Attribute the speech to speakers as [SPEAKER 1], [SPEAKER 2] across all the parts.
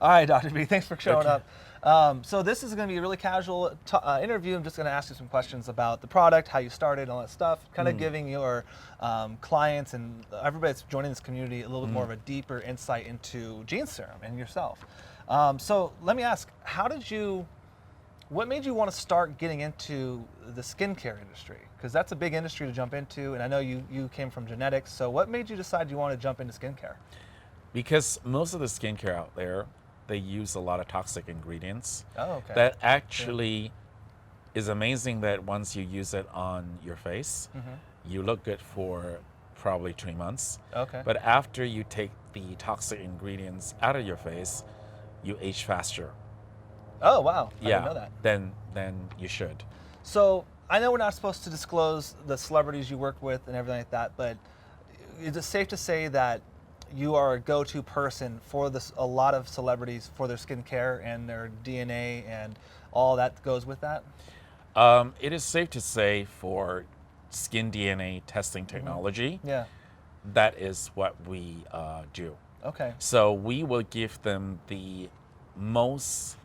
[SPEAKER 1] All right, Dr. B, thanks for showing up. So this is going to be a really casual interview. I'm just going to ask you some questions about the product, how you started, all that stuff, kind of giving your clients and everybody that's joining this community a little bit more of a deeper insight into Gene Serum and yourself. So let me ask, what made you want to start getting into the skincare industry? Because that's a big industry to jump into, and I know you came from genetics, so what made you decide you want to jump into skincare?
[SPEAKER 2] Because most of the skincare out there, they use a lot of toxic ingredients.
[SPEAKER 1] Oh, okay.
[SPEAKER 2] That actually is amazing that once you use it on your face, you look good for probably 3 months.
[SPEAKER 1] Okay.
[SPEAKER 2] But after you take the toxic ingredients out of your face, you age faster.
[SPEAKER 1] Oh, wow. I didn't know that.
[SPEAKER 2] Then you should.
[SPEAKER 1] So I know we're not supposed to disclose the celebrities you work with and everything like that, but is it safe to say that you are a go-to person for a lot of celebrities for their skincare and their DNA and all that goes with that?
[SPEAKER 2] It is safe to say for skin DNA testing technology,
[SPEAKER 1] Yeah.
[SPEAKER 2] that is what we do.
[SPEAKER 1] Okay.
[SPEAKER 2] So we will give them the most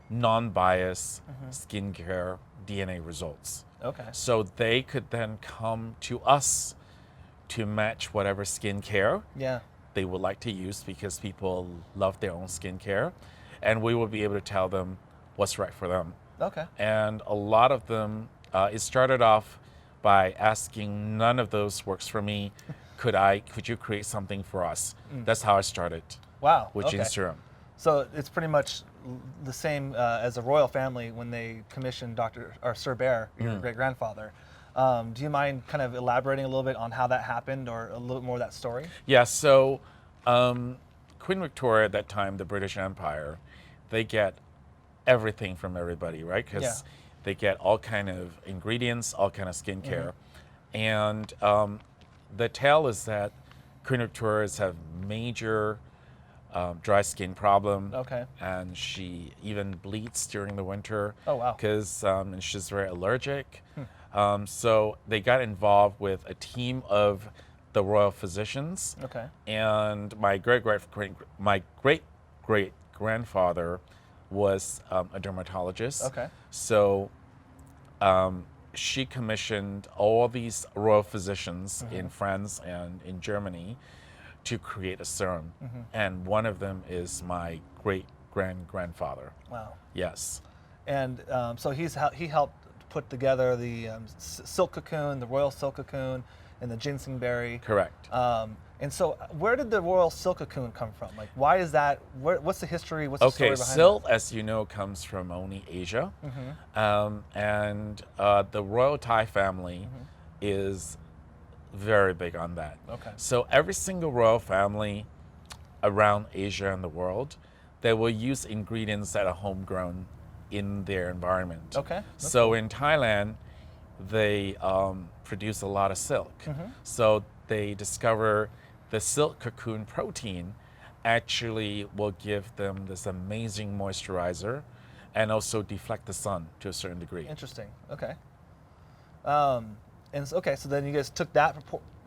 [SPEAKER 2] non-biased skincare DNA results.
[SPEAKER 1] Okay.
[SPEAKER 2] So they could then come to us to match whatever skincare
[SPEAKER 1] Yeah.
[SPEAKER 2] they would like to use, because people love their own skincare, and we will be able to tell them what's right for them.
[SPEAKER 1] Okay.
[SPEAKER 2] And a lot of them, it started off by asking, none of those works for me. Could you create something for us? That's how I started.
[SPEAKER 1] Wow.
[SPEAKER 2] With
[SPEAKER 1] okay.
[SPEAKER 2] Gene Serum.
[SPEAKER 1] So it's pretty much the same as the royal family when they commissioned Sir Baer, your great grandfather. Do you mind kind of elaborating a little bit on how that happened, or a little more of that story?
[SPEAKER 2] Yeah, so Queen Victoria at that time, the British Empire, they get everything from everybody, right? Because they get all kind of ingredients, all kind of skincare. And the tale is that Queen Victoria's have major dry skin problem.
[SPEAKER 1] Okay.
[SPEAKER 2] And she even bleeds during the winter.
[SPEAKER 1] Oh, wow.
[SPEAKER 2] Because she's very allergic. So they got involved with a team of the royal physicians.
[SPEAKER 1] Okay.
[SPEAKER 2] And my great great grandfather was a dermatologist.
[SPEAKER 1] Okay.
[SPEAKER 2] So she commissioned all these royal physicians in France and in Germany to create a serum. And one of them is my great grandfather.
[SPEAKER 1] Wow.
[SPEAKER 2] Yes.
[SPEAKER 1] And so he helped put together the silk cocoon, the royal silk cocoon, and the ginseng berry.
[SPEAKER 2] Correct.
[SPEAKER 1] And so where did the royal silk cocoon come from? Like, why is that? What's the history? What's the story behind
[SPEAKER 2] silk, as you know, comes from only Asia. And the royal Thai family is very big on that.
[SPEAKER 1] Okay.
[SPEAKER 2] So every single royal family around Asia and the world, they will use ingredients that are homegrown in their environment.
[SPEAKER 1] Okay.
[SPEAKER 2] So in Thailand, they produce a lot of silk. So they discover the silk cocoon protein actually will give them this amazing moisturizer and also deflect the sun to a certain degree.
[SPEAKER 1] Interesting. Okay. So then you guys took that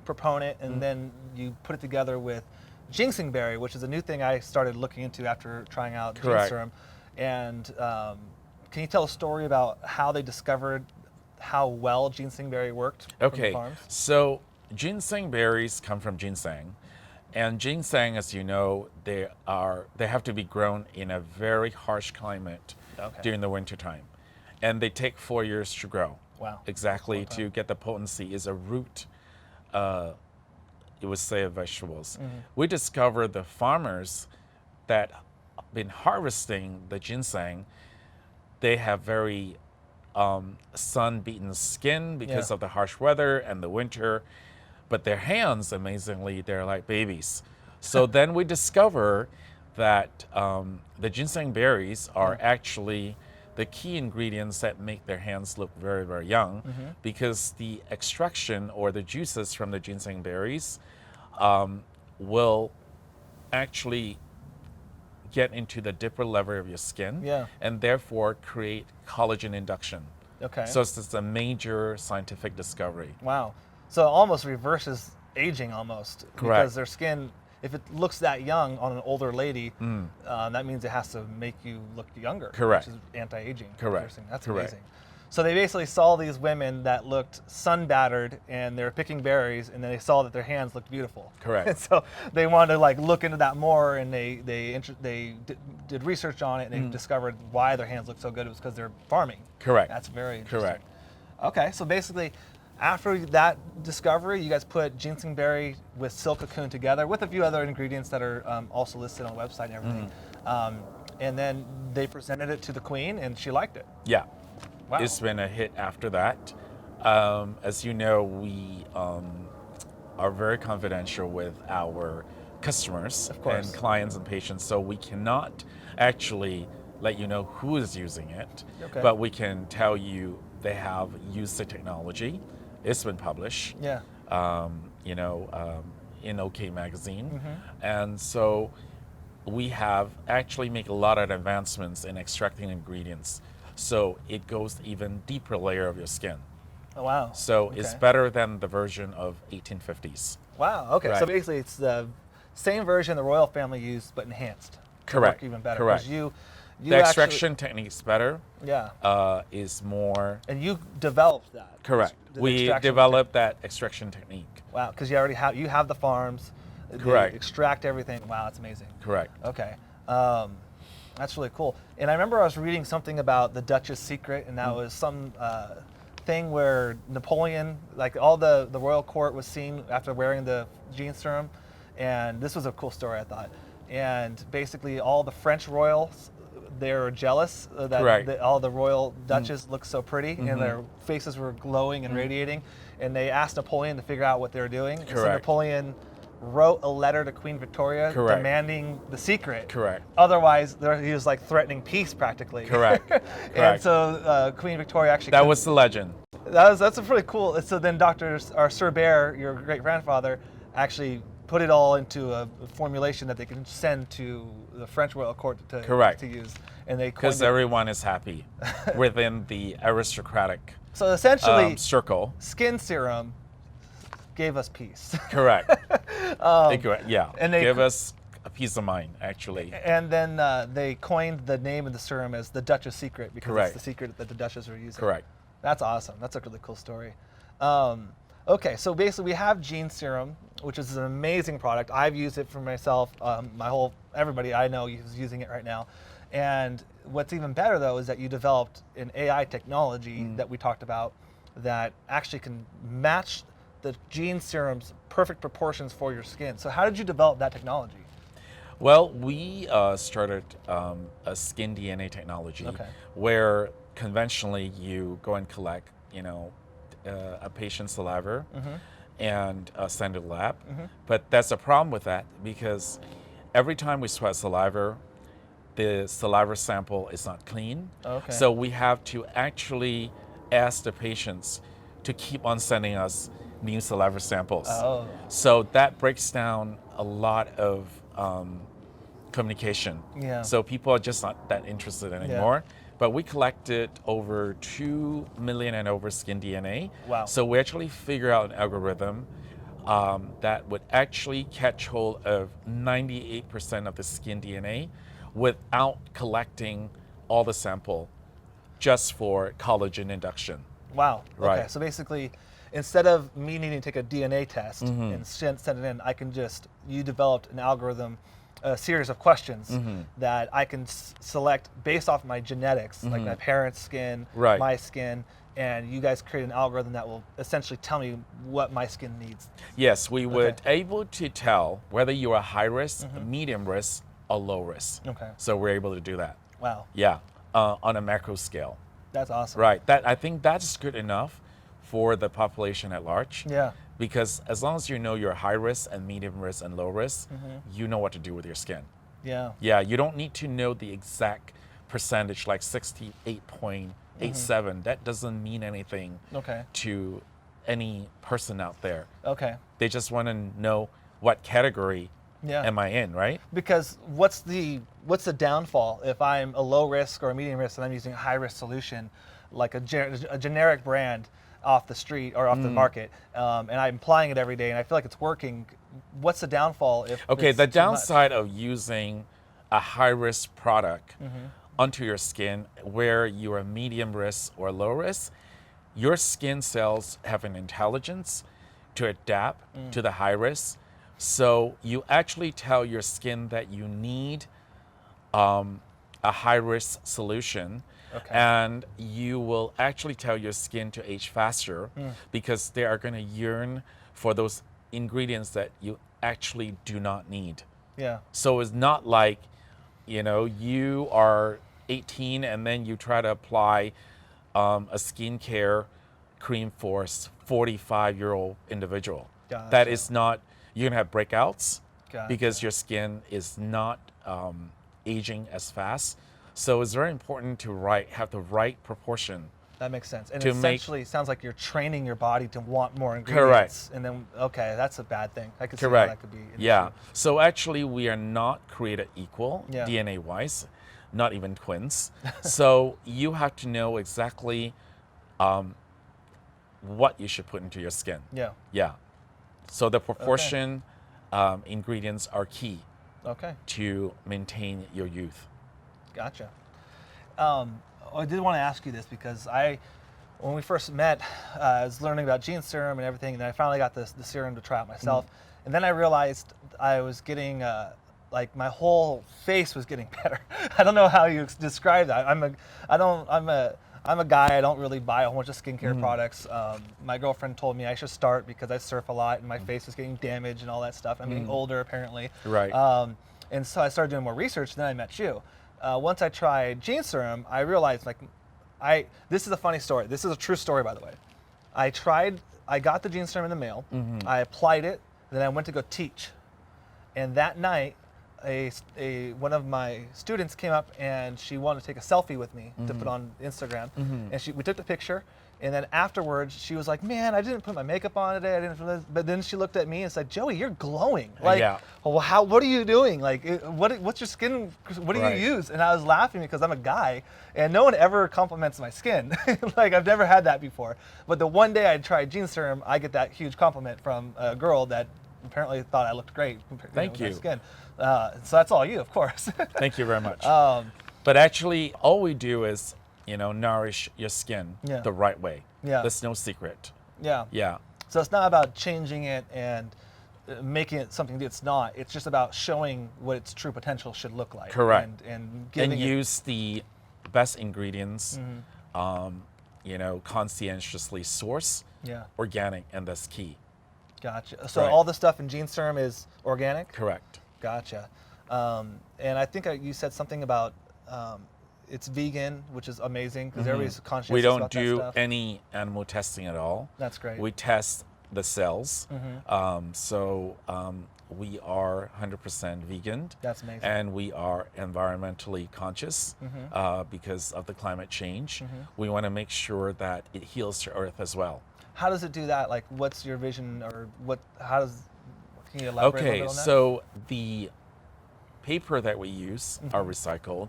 [SPEAKER 1] proponent and then you put it together with ginseng berry, which is a new thing I started looking into after trying out Gene Serum. And can you tell a story about how they discovered how well ginseng berry worked from the farms?
[SPEAKER 2] So ginseng berries come from ginseng, and ginseng, as you know, they have to be grown in a very harsh climate during the winter time, and they take 4 years to grow.
[SPEAKER 1] Wow.
[SPEAKER 2] Exactly, to get the potency is a root, you would say, of vegetables. We discovered the farmers that been harvesting the ginseng, they have very sun-beaten skin because of the harsh weather and the winter, but their hands, amazingly, they're like babies. So then we discover that the ginseng berries are actually the key ingredients that make their hands look very, very young, because the extraction or the juices from the ginseng berries will actually get into the deeper level of your skin and therefore create collagen induction.
[SPEAKER 1] Okay.
[SPEAKER 2] So it's a major scientific discovery.
[SPEAKER 1] Wow. So it almost reverses aging almost.
[SPEAKER 2] Correct.
[SPEAKER 1] Because their skin if it looks that young on an older lady, that means it has to make you look younger.
[SPEAKER 2] Correct.
[SPEAKER 1] Which is anti-aging.
[SPEAKER 2] Correct.
[SPEAKER 1] Interesting. That's
[SPEAKER 2] Correct.
[SPEAKER 1] amazing. So they basically saw these women that looked sun-battered, and they were picking berries, and then they saw that their hands looked beautiful.
[SPEAKER 2] Correct.
[SPEAKER 1] And so they wanted to like look into that more, and they did research on it, and they discovered why their hands looked so good. It was because they're farming.
[SPEAKER 2] Correct.
[SPEAKER 1] That's very interesting.
[SPEAKER 2] Correct.
[SPEAKER 1] Okay, so basically, after that discovery, you guys put ginseng berry with silk cocoon together with a few other ingredients that are also listed on the website and everything. And then they presented it to the queen, and she liked it.
[SPEAKER 2] Yeah.
[SPEAKER 1] Wow.
[SPEAKER 2] It's been a hit after that. As you know, we are very confidential with our customers
[SPEAKER 1] Of course.
[SPEAKER 2] and clients and patients, so we cannot actually let you know who is using it,
[SPEAKER 1] Okay.
[SPEAKER 2] but we can tell you they have used the technology. It's been published,
[SPEAKER 1] Yeah.
[SPEAKER 2] in OK Magazine. And so we have actually made a lot of advancements in extracting ingredients. So it goes even deeper layer of your skin.
[SPEAKER 1] Oh, wow.
[SPEAKER 2] So it's
[SPEAKER 1] Okay.
[SPEAKER 2] better than the version of 1850s.
[SPEAKER 1] Wow. Okay. So
[SPEAKER 2] Right.
[SPEAKER 1] basically, it's the same version the royal family used, but enhanced. to
[SPEAKER 2] Correct.
[SPEAKER 1] Work even better.
[SPEAKER 2] Correct.
[SPEAKER 1] 'Cause you
[SPEAKER 2] The
[SPEAKER 1] actually-
[SPEAKER 2] extraction technique is better,
[SPEAKER 1] Yeah.
[SPEAKER 2] is more
[SPEAKER 1] And you developed that.
[SPEAKER 2] correct.
[SPEAKER 1] The
[SPEAKER 2] We
[SPEAKER 1] extraction
[SPEAKER 2] developed that extraction technique.
[SPEAKER 1] technique. Wow. Because you already have the farms. they
[SPEAKER 2] Correct.
[SPEAKER 1] extract everything. Wow, that's amazing.
[SPEAKER 2] Correct.
[SPEAKER 1] Okay. That's really cool. And I remember I was reading something about the Duchess secret, and that was some thing where Napoleon, like all the royal court was seen after wearing the gene serum. And this was a cool story, I thought. And basically all the French royals, they were jealous that
[SPEAKER 2] Correct.
[SPEAKER 1] all the royal duchess looked so pretty, and their faces were glowing and radiating. And they asked Napoleon to figure out what they were doing. And so
[SPEAKER 2] Correct.
[SPEAKER 1] Napoleon wrote a letter to Queen Victoria
[SPEAKER 2] Correct.
[SPEAKER 1] demanding the secret.
[SPEAKER 2] Correct.
[SPEAKER 1] Otherwise, he was like threatening peace practically.
[SPEAKER 2] Correct.
[SPEAKER 1] And
[SPEAKER 2] Correct.
[SPEAKER 1] so Queen Victoria actually.
[SPEAKER 2] That was the legend.
[SPEAKER 1] That's a pretty cool. So then Sir Baer, your great grandfather, actually put it all into a formulation that they can send to the French royal court to
[SPEAKER 2] Correct.
[SPEAKER 1] use, and they
[SPEAKER 2] Because
[SPEAKER 1] coined it.
[SPEAKER 2] everyone is happy within the aristocratic
[SPEAKER 1] So essentially,
[SPEAKER 2] circle.
[SPEAKER 1] skin serum gave us peace.
[SPEAKER 2] Correct. Correct. Yeah.
[SPEAKER 1] and they
[SPEAKER 2] give
[SPEAKER 1] co-
[SPEAKER 2] us a peace of mind, actually.
[SPEAKER 1] And then they coined the name of the serum as the Duchess secret because
[SPEAKER 2] Correct.
[SPEAKER 1] it's the secret that the Duchess are using.
[SPEAKER 2] Correct.
[SPEAKER 1] That's awesome. That's a really cool story. Okay, so basically we have Gene Serum, which is an amazing product. I've used it for myself. Everybody I know is using it right now. And what's even better though is that you developed an AI technology that we talked about that actually can match the Gene Serum's perfect proportions for your skin. So how did you develop that technology?
[SPEAKER 2] Well, we started a skin DNA technology
[SPEAKER 1] Okay.
[SPEAKER 2] where conventionally you go and collect, a patient's saliva and send it to the lab. But that's a problem with that because every time we sweat saliva, the saliva sample is not clean.
[SPEAKER 1] Okay.
[SPEAKER 2] So we have to actually ask the patients to keep on sending us new saliva samples.
[SPEAKER 1] Oh.
[SPEAKER 2] So that breaks down a lot of communication.
[SPEAKER 1] Yeah.
[SPEAKER 2] So people are just not that interested anymore. But we collected over 2 million and over skin DNA.
[SPEAKER 1] Wow.
[SPEAKER 2] So we actually figure out an algorithm that would actually catch hold of 98% of the skin DNA without collecting all the sample just for collagen induction.
[SPEAKER 1] Wow. Okay.
[SPEAKER 2] Right.
[SPEAKER 1] So basically, instead of me needing to take a DNA test and send it in, you developed an algorithm, a series of questions that I can select based off my genetics, like my parents' skin,
[SPEAKER 2] Right.
[SPEAKER 1] my skin, and you guys create an algorithm that will essentially tell me what my skin needs.
[SPEAKER 2] Yes, we would able to tell whether you are high risk, medium risk, or low risk.
[SPEAKER 1] Okay.
[SPEAKER 2] So we're able to do that.
[SPEAKER 1] Wow.
[SPEAKER 2] Yeah, on a macro scale.
[SPEAKER 1] That's awesome.
[SPEAKER 2] Right. I think that's good enough for the population at large.
[SPEAKER 1] Yeah.
[SPEAKER 2] Because as long as you know your high risk and medium risk and low risk, you know what to do with your skin.
[SPEAKER 1] Yeah.
[SPEAKER 2] Yeah, you don't need to know the exact percentage, like 68.87. That doesn't mean anything
[SPEAKER 1] Okay.
[SPEAKER 2] to any person out there.
[SPEAKER 1] Okay.
[SPEAKER 2] They just want to know what category
[SPEAKER 1] Yeah.
[SPEAKER 2] am I in, right?
[SPEAKER 1] Because what's the downfall if I'm a low risk or a medium risk and I'm using a high risk solution, like a generic brand off the street or off the market, and I'm applying it every day and I feel like it's working. what's the downfall if
[SPEAKER 2] Okay,
[SPEAKER 1] it's
[SPEAKER 2] the
[SPEAKER 1] too much?
[SPEAKER 2] downside of using a high-risk product onto your skin where you are medium risk or low risk, your skin cells have an intelligence to adapt to the high risk. So you actually tell your skin that you need a high-risk solution,
[SPEAKER 1] Okay.
[SPEAKER 2] and you will actually tell your skin to age faster because they are going to yearn for those ingredients that you actually do not need.
[SPEAKER 1] Yeah.
[SPEAKER 2] So it's not like, you are 18 and then you try to apply a skincare cream for a 45-year-old individual. That
[SPEAKER 1] Gotcha.
[SPEAKER 2] is not, you're going to have breakouts because
[SPEAKER 1] Gotcha.
[SPEAKER 2] your skin is not aging as fast. So it's very important to have the right proportion.
[SPEAKER 1] That makes sense. And
[SPEAKER 2] To
[SPEAKER 1] essentially, it sounds like you're training your body to want more ingredients. And then, okay, that's a bad thing. I could see how that could be an
[SPEAKER 2] Yeah.
[SPEAKER 1] issue.
[SPEAKER 2] So actually, we are not created equal
[SPEAKER 1] Yeah.
[SPEAKER 2] DNA-wise, not even twins. So you have to know exactly what you should put into your skin.
[SPEAKER 1] Yeah.
[SPEAKER 2] Yeah. So the proportion ingredients are key
[SPEAKER 1] Okay.
[SPEAKER 2] to maintain your youth.
[SPEAKER 1] Gotcha. I did want to ask you this because when we first met, I was learning about Gene Serum and everything, and then I finally got the serum to try out myself. And then I realized I was getting, like my whole face was getting better. I don't know how you describe that. I'm a guy, I don't really buy a whole bunch of skincare products. My girlfriend told me I should start because I surf a lot and my face was getting damaged and all that stuff. I'm getting older apparently.
[SPEAKER 2] Right.
[SPEAKER 1] And so I started doing more research, and then I met you. Once I tried Gene Serum, I realized this is a funny story. This is a true story, by the way. I got the Gene Serum in the mail. I applied it, then I went to go teach. And that night, one of my students came up and she wanted to take a selfie with me to put on Instagram. And we took the picture. And then afterwards, she was like, "Man, I didn't put my makeup on today. I didn't." But then she looked at me and said, "Joey, you're glowing. Like, well, what are you doing? Like, what's your skin? What do you use?" And I was laughing because I'm a guy, and no one ever compliments my skin. Like, I've never had that before. But the one day I tried Gene Serum, I get that huge compliment from a girl that apparently thought I looked great.
[SPEAKER 2] Thank you.
[SPEAKER 1] With my skin. So that's all you, of course.
[SPEAKER 2] Thank you very much. But actually, all we do is, nourish your skin the right way.
[SPEAKER 1] Yeah.
[SPEAKER 2] There's no secret.
[SPEAKER 1] Yeah.
[SPEAKER 2] Yeah.
[SPEAKER 1] So it's not about changing it and making it something that it's not. It's just about showing what its true potential should look like.
[SPEAKER 2] Correct.
[SPEAKER 1] And giving
[SPEAKER 2] And
[SPEAKER 1] it,
[SPEAKER 2] use the best ingredients, conscientiously source, organic, and that's key.
[SPEAKER 1] Gotcha. So all the stuff in Gene Serum is organic?
[SPEAKER 2] Correct.
[SPEAKER 1] Gotcha. And I think you said something about it's vegan, which is amazing because everybody's conscious
[SPEAKER 2] We don't
[SPEAKER 1] about that
[SPEAKER 2] do
[SPEAKER 1] stuff.
[SPEAKER 2] any animal testing at all.
[SPEAKER 1] That's great.
[SPEAKER 2] We test the cells. We are 100% vegan.
[SPEAKER 1] That's amazing.
[SPEAKER 2] And we are environmentally conscious because of the climate change. We want to make sure that it heals the earth as well.
[SPEAKER 1] How does it do that? Like, what's your vision, or can you elaborate a little bit on that?
[SPEAKER 2] So the paper that we use are recycled.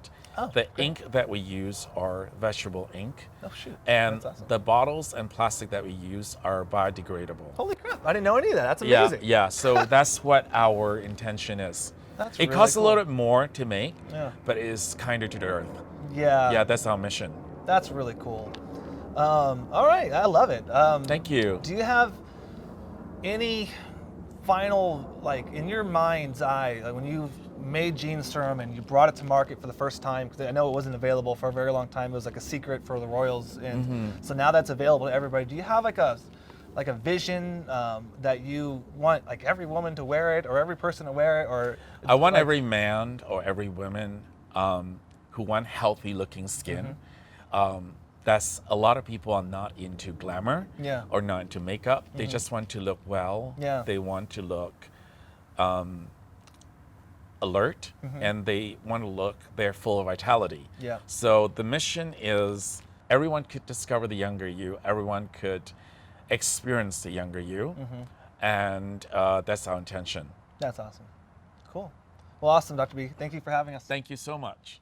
[SPEAKER 2] The ink that we use are vegetable ink.
[SPEAKER 1] Oh, shoot.
[SPEAKER 2] And
[SPEAKER 1] That's awesome.
[SPEAKER 2] the bottles and plastic that we use are biodegradable.
[SPEAKER 1] Holy crap, I didn't know any of that. That's amazing.
[SPEAKER 2] Yeah. So that's what our intention is.
[SPEAKER 1] That's
[SPEAKER 2] It
[SPEAKER 1] really
[SPEAKER 2] costs
[SPEAKER 1] cool.
[SPEAKER 2] a little bit more to make,
[SPEAKER 1] Yeah.
[SPEAKER 2] but it is kinder to the earth.
[SPEAKER 1] Yeah.
[SPEAKER 2] Yeah, that's our mission.
[SPEAKER 1] That's really cool. All right, I love it.
[SPEAKER 2] Thank you.
[SPEAKER 1] Do you have any final, like, in your mind's eye, like when you've made Gene Serum and you brought it to market for the first time, because I know it wasn't available for a very long time, it was like a secret for the Royals, and so now that's available to everybody. Do you have like a vision that you want like every woman to wear it or every person to wear it, or
[SPEAKER 2] I want every man or every woman who want healthy looking skin. That's a lot of people are not into glamour or not into makeup. They just want to look well.
[SPEAKER 1] Yeah.
[SPEAKER 2] They want to look alert, and they want to look, they're full of vitality.
[SPEAKER 1] Yeah.
[SPEAKER 2] So the mission is everyone could discover the younger you, everyone could experience the younger you, and that's our intention.
[SPEAKER 1] That's awesome. Cool. Well, awesome, Dr. B. Thank you for having us.
[SPEAKER 2] Thank you so much.